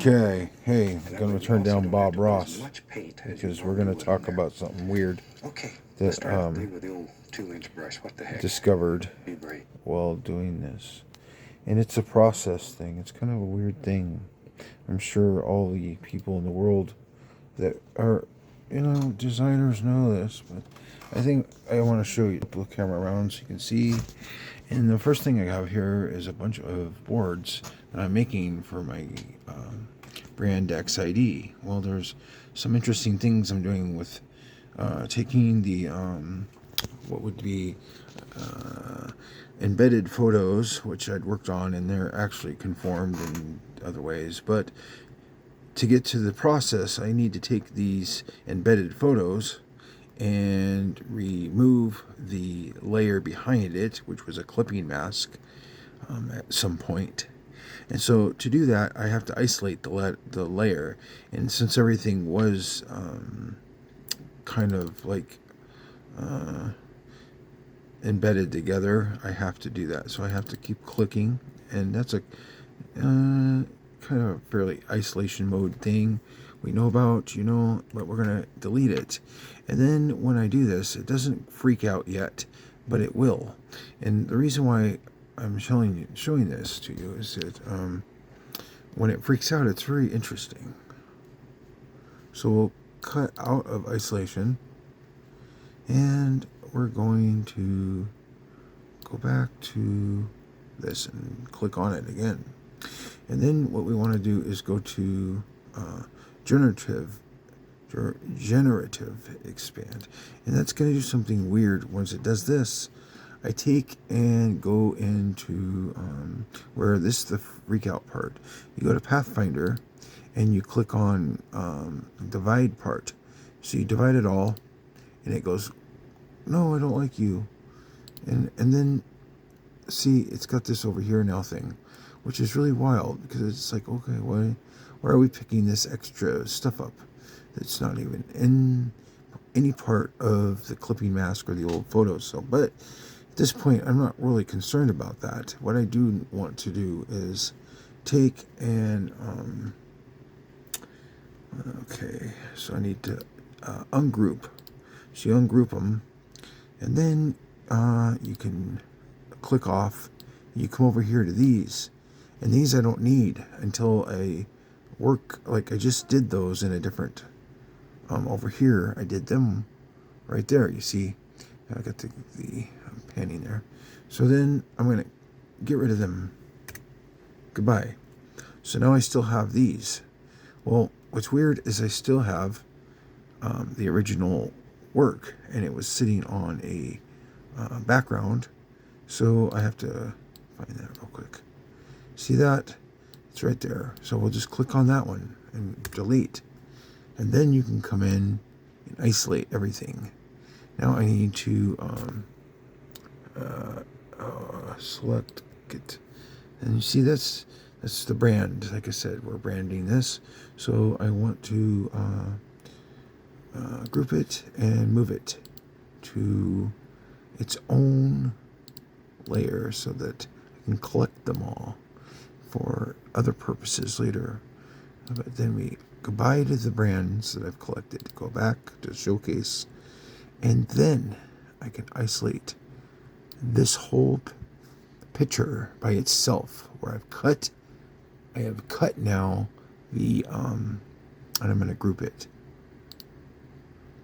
Okay, hey, I'm gonna turn down Bob Ross because we're gonna talk about something weird that discovered while doing this, and it's a process thing. It's kind of a weird thing. I'm sure all the people in the world that are, designers know this, but I think I want to show you. Flip the camera around so you can see. And the first thing I have here is a bunch of boards that I'm making for my brand XID. Well, there's some interesting things I'm doing with taking the what would be embedded photos, which I'd worked on, and they're actually conformed in other ways. But to get to the process, I need to take these embedded photos and remove the layer behind it, which was a clipping mask at some point. And so to do that, I have to isolate the layer. And since everything was kind of like embedded together, I have to do that. So I have to keep clicking, and that's a kind of fairly isolation mode thing we know about, but we're going to delete it. And then when I do this, it doesn't freak out yet, but it will. And the reason why I'm showing this to you is that when it freaks out, it's very interesting. So we'll cut out of isolation, and we're going to go back to this and click on it again. And then what we want to do is go to generative expand, and that's going to do something weird. Once it does this, I take and go into where this is the freak out part. You go to Pathfinder and you click on divide part. So you divide it all, and it goes, no, I don't like you. And then see, it's got this over here now thing, which is really wild, because it's like, okay, why are we picking this extra stuff up that's not even in any part of the clipping mask or the old photos? So, but at this point, I'm not really concerned about that. What I do want to do is take and okay, so I need to ungroup. So you ungroup them, and then you can click off. You come over here to these, and these I don't need until I work, like I just did those in a different over here. I did them right there. You see, I got the panning there. So then I'm going to get rid of them. Goodbye. So now I still have these. Well, what's weird is I still have the original work, and it was sitting on a background. So I have to find that real quick. See that? It's right there. So we'll just click on that one and delete. And then you can come in and isolate everything. Now I need to select it. And you see that's the brand. Like I said, we're branding this. So I want to group it and move it to its own layer so that I can collect them all for other purposes later. But then we goodbye to the brands that I've collected, go back to showcase, and then I can isolate this whole picture by itself, where I have cut now the and I'm going to group it.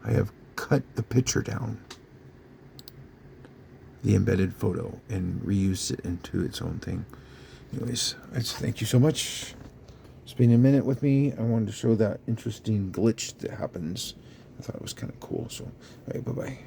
I have cut the picture down, the embedded photo, and reused it into its own thing. Anyways, thank you so much. Spending a minute with me. I wanted to show that interesting glitch that happens. I thought it was kind of cool. So, all right, bye-bye.